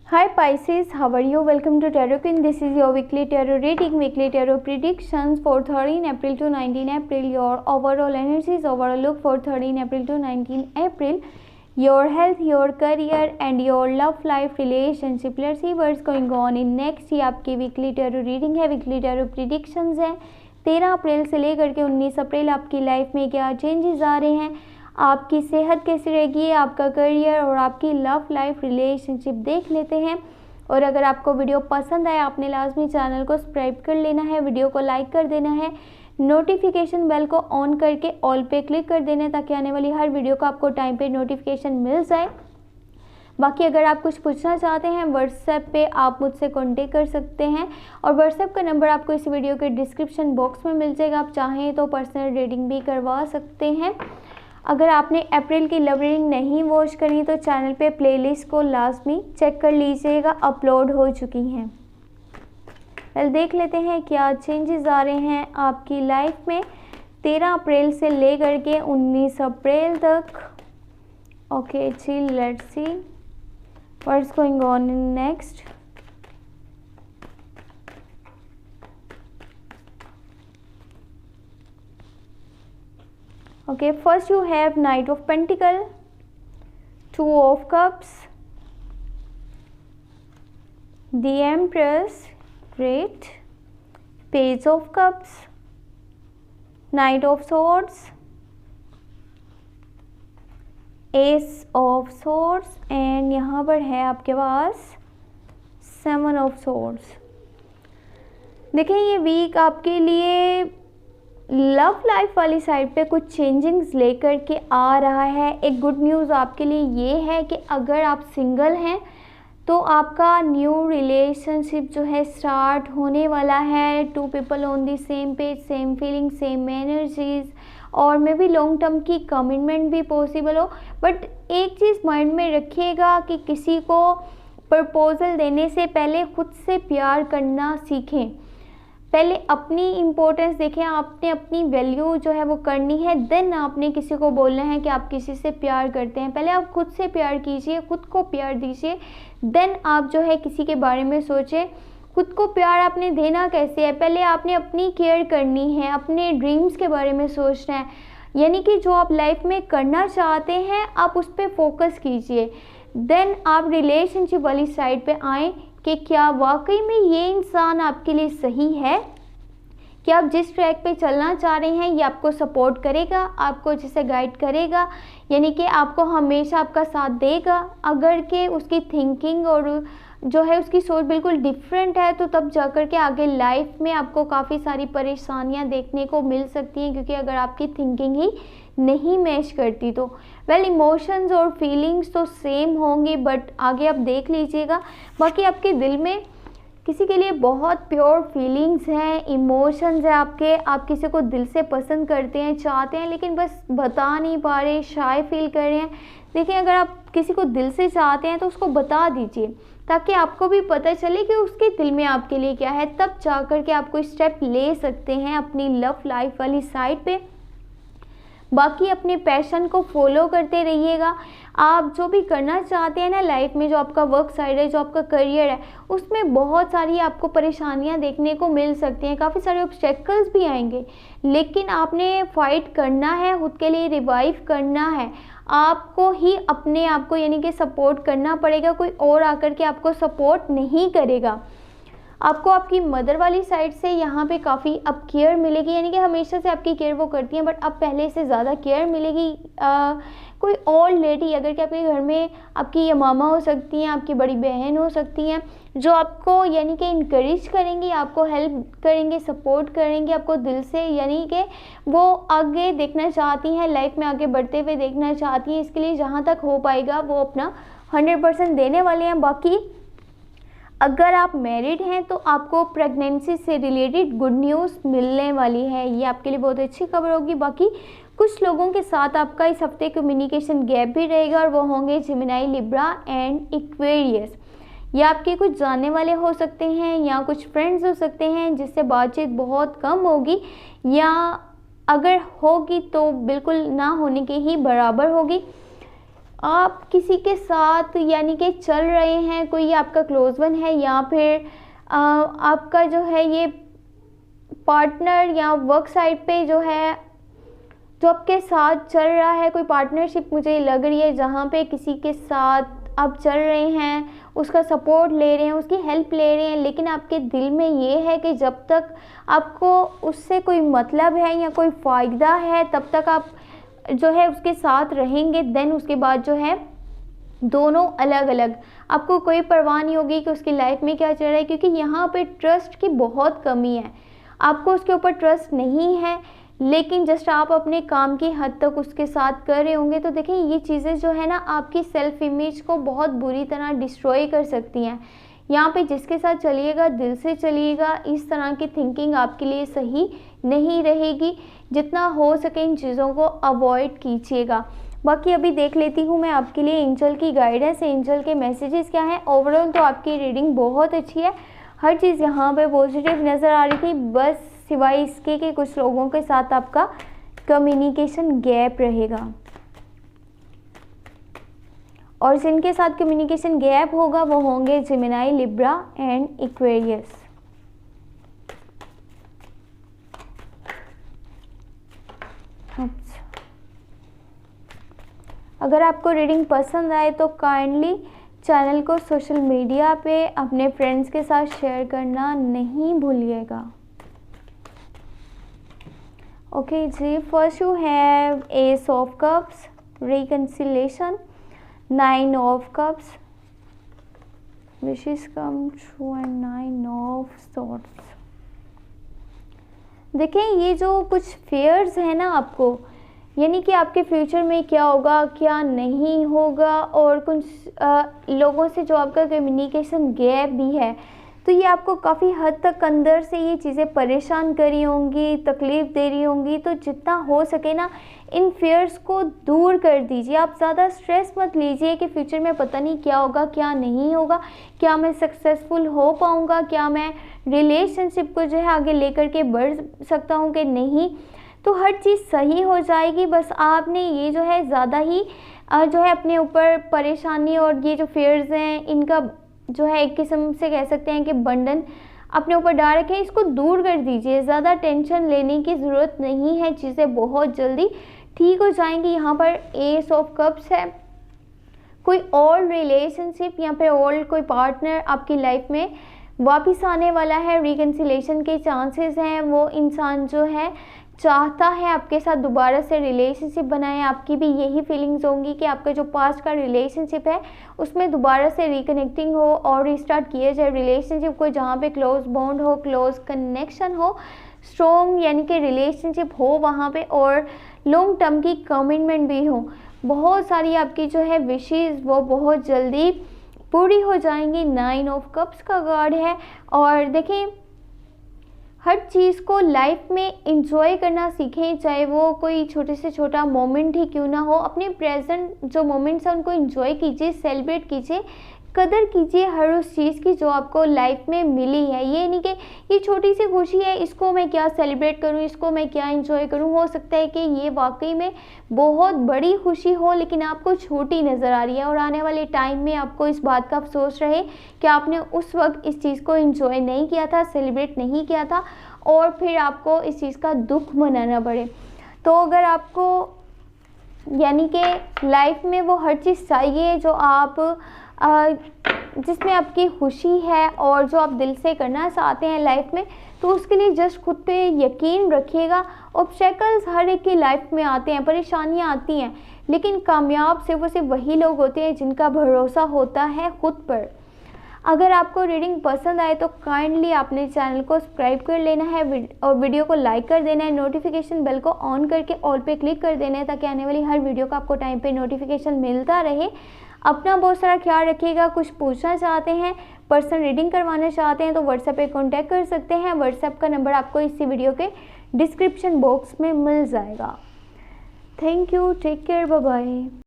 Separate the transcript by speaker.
Speaker 1: Hi Pisces, how are you? Welcome to Tarot Queen. This is your weekly tarot reading, weekly tarot predictions for 13 April to 19 April. Your overall energies, overall look for 13 April to 19 April. Your health, your career and your love life relationship. Let's see what's going on in next. ये आपकी weekly tarot reading है, weekly tarot predictions है. 13 अप्रैल से लेकर के 19 अप्रैल आपकी life में क्या चेंजेस आ रहे हैं, आपकी सेहत कैसी रहेगी, आपका करियर और आपकी लव लाइफ रिलेशनशिप देख लेते हैं। और अगर आपको वीडियो पसंद आया आपने लाजमी चैनल को सब्सक्राइब कर लेना है, वीडियो को लाइक कर देना है, नोटिफिकेशन बेल को ऑन करके ऑल पे क्लिक कर देना है ताकि आने वाली हर वीडियो का आपको टाइम पे नोटिफिकेशन मिल जाए। बाकी अगर आप कुछ पूछना चाहते हैं व्हाट्सएप पे आप मुझसे कांटेक्ट कर सकते हैं और व्हाट्सएप का नंबर आपको इस वीडियो के डिस्क्रिप्शन बॉक्स में मिल जाएगा। आप चाहें तो पर्सनल रीडिंग भी करवा सकते हैं। अगर आपने अप्रैल की लव रीडिंग नहीं वॉच करी तो चैनल पे प्लेलिस्ट को लाजमी चेक कर लीजिएगा, अपलोड हो चुकी हैं। वेल देख लेते हैं क्या चेंजेस आ रहे हैं आपकी लाइफ में 13 अप्रैल से लेकर के 19 अप्रैल तक। ओके जी, let's see what's going on in next. Okay, first you have Knight of Pentacle, Two of Cups, the Empress, great, Page of Cups, Knight of Swords, Ace of Swords and यहाँ पर है आपके पास Seven of Swords। देखिए ये week आपके लिए love life वाली side पे कुछ चेंजिंग्स लेकर के आ रहा है। एक गुड न्यूज़ आपके लिए ये है कि अगर आप सिंगल हैं तो आपका न्यू रिलेशनशिप जो है स्टार्ट होने वाला है। Two people on the same page, same feeling, same energies और मे बी लॉन्ग टर्म की कमिटमेंट भी पॉसिबल हो। बट एक चीज़ माइंड में रखिएगा कि किसी को प्रपोजल देने से पहले खुद से प्यार करना सीखें। पहले अपनी इम्पोर्टेंस देखें, आपने अपनी वैल्यू जो है वो करनी है, देन आपने किसी को बोलना है कि आप किसी से प्यार करते हैं। पहले आप खुद से प्यार कीजिए, खुद को प्यार दीजिए, देन आप जो है किसी के बारे में सोचें। खुद को प्यार आपने देना कैसे है, पहले आपने अपनी केयर करनी है, अपने ड्रीम्स के बारे में सोचना है। यानी कि जो आप लाइफ में करना चाहते हैं आप उस पर फोकस कीजिए, देन आप रिलेशनशिप वाली साइड पे आएँ कि क्या वाकई में ये इंसान आपके लिए सही है, कि आप जिस ट्रैक पे चलना चाह रहे हैं ये आपको सपोर्ट करेगा, आपको जिसे गाइड करेगा, यानी कि आपको हमेशा आपका साथ देगा। अगर के उसकी थिंकिंग और जो है उसकी सोच बिल्कुल डिफरेंट है तो तब जाकर के आगे लाइफ में आपको काफ़ी सारी परेशानियां देखने को मिल सकती हैं, क्योंकि अगर आपकी थिंकिंग ही नहीं मैच करती तो वेल इमोशंस और फीलिंग्स तो सेम होंगी, बट आगे आप देख लीजिएगा। बाकी आपके दिल में किसी के लिए बहुत प्योर फीलिंग्स हैं, इमोशंस हैं आपके, आप किसी को दिल से पसंद करते हैं, चाहते हैं, लेकिन बस बता नहीं पा रहे, शाय फील कर रहे हैं। देखिए अगर आप किसी को दिल से चाहते हैं तो उसको बता दीजिए ताकि आपको भी पता चले कि उसके दिल में आपके लिए क्या है, तब जाकर के आप कोई स्टेप ले सकते हैं अपनी लव लाइफ वाली साइड पे। बाकी अपने पैशन को फॉलो करते रहिएगा। आप जो भी करना चाहते हैं ना लाइफ में, जो आपका वर्क साइड है, जो आपका करियर है, उसमें बहुत सारी आपको परेशानियां देखने को मिल सकती हैं, काफ़ी सारे ऑब्स्टेकल्स भी आएंगे, लेकिन आपने फाइट करना है, खुद के लिए रिवाइव करना है। आपको ही अपने आप को यानी कि सपोर्ट करना पड़ेगा, कोई और आकर के आपको सपोर्ट नहीं करेगा। आपको आपकी मदर वाली साइड से यहाँ पे काफ़ी अब केयर मिलेगी, यानी कि हमेशा से आपकी केयर वो करती हैं, बट अब पहले से ज़्यादा केयर मिलेगी। कोई और लेडी अगर कि आपके घर में आपकी या मामा हो सकती हैं, आपकी बड़ी बहन हो सकती हैं, जो आपको यानी कि इनकरेज करेंगी, आपको हेल्प करेंगे, सपोर्ट करेंगी, आपको दिल से, यानी कि वो आगे देखना चाहती हैं, लाइफ में आगे बढ़ते हुए देखना चाहती हैं। इसके लिए जहाँ तक हो पाएगा वो अपना 100% देने वाले हैं। बाकी अगर आप मैरिड हैं तो आपको प्रेगनेंसी से रिलेटेड गुड न्यूज़ मिलने वाली है, ये आपके लिए बहुत अच्छी खबर होगी। बाकी कुछ लोगों के साथ आपका इस हफ्ते कम्युनिकेशन गैप भी रहेगा और वो होंगे जेमिनी, लिब्रा एंड एक्वेरियस। या आपके कुछ जानने वाले हो सकते हैं या कुछ फ्रेंड्स हो सकते हैं जिससे बातचीत बहुत कम होगी, या अगर होगी तो बिल्कुल ना होने के ही बराबर होगी। आप किसी के साथ यानी कि चल रहे हैं, कोई आपका क्लोज वन है या फिर आपका जो है ये पार्टनर या वर्क साइड पे जो है जो आपके साथ चल रहा है, कोई पार्टनरशिप मुझे लग रही है जहाँ पे किसी के साथ आप चल रहे हैं, उसका सपोर्ट ले रहे हैं, उसकी हेल्प ले रहे हैं, लेकिन आपके दिल में ये है कि जब तक आपको उससे कोई मतलब है या कोई फ़ायदा है तब तक आप जो है उसके साथ रहेंगे। देन उसके बाद जो है दोनों अलग अलग, आपको कोई परवाह नहीं होगी कि उसकी लाइफ में क्या चल रहा है, क्योंकि यहाँ पे ट्रस्ट की बहुत कमी है। आपको उसके ऊपर ट्रस्ट नहीं है, लेकिन जस्ट आप अपने काम की हद तक उसके साथ कर रहे होंगे। तो देखिए ये चीज़ें जो है ना आपकी सेल्फ इमेज को बहुत बुरी तरह डिस्ट्रॉय कर सकती हैं। यहाँ पे जिसके साथ चलिएगा दिल से चलिएगा, इस तरह की थिंकिंग आपके लिए सही नहीं रहेगी। जितना हो सके इन चीज़ों को अवॉइड कीजिएगा। बाकी अभी देख लेती हूँ मैं आपके लिए एंजल की गाइडेंस, एंजल के मैसेजेस क्या हैं। ओवरऑल तो आपकी रीडिंग बहुत अच्छी है, हर चीज़ यहाँ पे पॉजिटिव नज़र आ रही थी, बस सिवाय इसके कि कुछ लोगों के साथ आपका कम्युनिकेशन गैप रहेगा, और जिनके साथ कम्युनिकेशन गैप होगा वो होंगे जेमिनी, लिब्रा एंड एक्वेरियस। अच्छा, अगर आपको रीडिंग पसंद आए तो काइंडली चैनल को सोशल मीडिया पे अपने फ्रेंड्स के साथ शेयर करना नहीं भूलिएगा। ओके जी, first you have ace of cups, reconciliation, 9 of cups, wishes come true and 9 of swords. देखें ये जो कुछ फेयर्स है ना आपको, यानी कि आपके फ्यूचर में क्या होगा क्या नहीं होगा, और कुछ लोगों से जो आपका कम्युनिकेशन गैप भी है, तो ये आपको काफ़ी हद तक अंदर से ये चीज़ें परेशान कर रही होंगी, तकलीफ़ दे रही होंगी। तो जितना हो सके ना इन फेयर्स को दूर कर दीजिए। आप ज़्यादा स्ट्रेस मत लीजिए कि फ्यूचर में पता नहीं क्या होगा क्या नहीं होगा, क्या मैं सक्सेसफुल हो पाऊँगा, क्या मैं रिलेशनशिप को जो है आगे लेकर के बढ़ सकता हूँ कि नहीं। तो हर चीज़ सही हो जाएगी, बस आपने ये जो है ज़्यादा ही जो है अपने ऊपर परेशानी और ये जो फेयर्स हैं इनका जो है एक किस्म से कह सकते हैं कि बंधन अपने ऊपर डाल रखे हैं, इसको दूर कर दीजिए। ज़्यादा टेंशन लेने की ज़रूरत नहीं है, चीज़ें बहुत जल्दी ठीक हो जाएंगी। यहाँ पर एस ऑफ कप्स है, कोई ओल्ड रिलेशनशिप या फिर ओल्ड कोई पार्टनर आपकी लाइफ में वापस आने वाला है, रिकन्सिलेशन के चांसेस हैं। वो इंसान जो है चाहता है आपके साथ दोबारा से रिलेशनशिप बनाए। आपकी भी यही फीलिंग्स होंगी कि आपका जो पास्ट का रिलेशनशिप है उसमें दोबारा से रिकनेक्टिंग हो और रिस्टार्ट किया जाए रिलेशनशिप को, जहाँ पे क्लोज बॉन्ड हो, क्लोज कनेक्शन हो, स्ट्रॉन्ग यानी कि रिलेशनशिप हो वहाँ पे, और लॉन्ग टर्म की कमिटमेंट भी हो। बहुत सारी आपकी जो है विशेज़ वो बहुत जल्दी पूरी हो जाएंगी। 9 ऑफ कप्स का कार्ड है, और देखिए हर चीज़ को लाइफ में इंजॉय करना सीखें, चाहे वो कोई छोटे से छोटा मोमेंट ही क्यों ना हो। अपने प्रेजेंट जो मोमेंट्स हैं उनको इंजॉय कीजिए, सेलिब्रेट कीजिए, कदर कीजिए हर उस चीज़ की जो आपको लाइफ में मिली है। ये नहीं कि ये छोटी सी खुशी है, इसको मैं क्या सेलिब्रेट करूँ, इसको मैं क्या इंजॉय करूँ। हो सकता है कि ये वाकई में बहुत बड़ी खुशी हो लेकिन आपको छोटी नज़र आ रही है, और आने वाले टाइम में आपको इस बात का अफसोस रहे कि आपने उस वक्त इस चीज़ को इंजॉय नहीं किया था, सेलिब्रेट नहीं किया था, और फिर आपको इस चीज़ का दुख मनाना पड़े। तो अगर आपको यानी कि लाइफ में वो हर चीज़ चाहिए जो आप जिसमें आपकी खुशी है और जो आप दिल से करना चाहते हैं लाइफ में, तो उसके लिए जस्ट खुद पे यकीन रखिएगा। ऑब्स्टेकल्स हर एक की लाइफ में आते हैं, परेशानियां आती हैं, लेकिन कामयाब सिर्फ वही लोग होते हैं जिनका भरोसा होता है खुद पर। अगर आपको रीडिंग पसंद आए तो काइंडली आपने चैनल को सब्सक्राइब कर लेना है और वीडियो को लाइक कर देना है। नोटिफिकेशन बेल को ऑन करके ऑल पे क्लिक कर देना है ताकि आने वाली हर वीडियो का आपको टाइम पे नोटिफिकेशन मिलता रहे। अपना बहुत सारा ख्याल रखिएगा। कुछ पूछना चाहते हैं, पर्सनल रीडिंग करवाना चाहते हैं तो व्हाट्सएप पे कांटेक्ट कर सकते हैं। व्हाट्सएप का नंबर आपको इसी वीडियो के डिस्क्रिप्शन बॉक्स में मिल जाएगा। Thank you, take care, bye bye.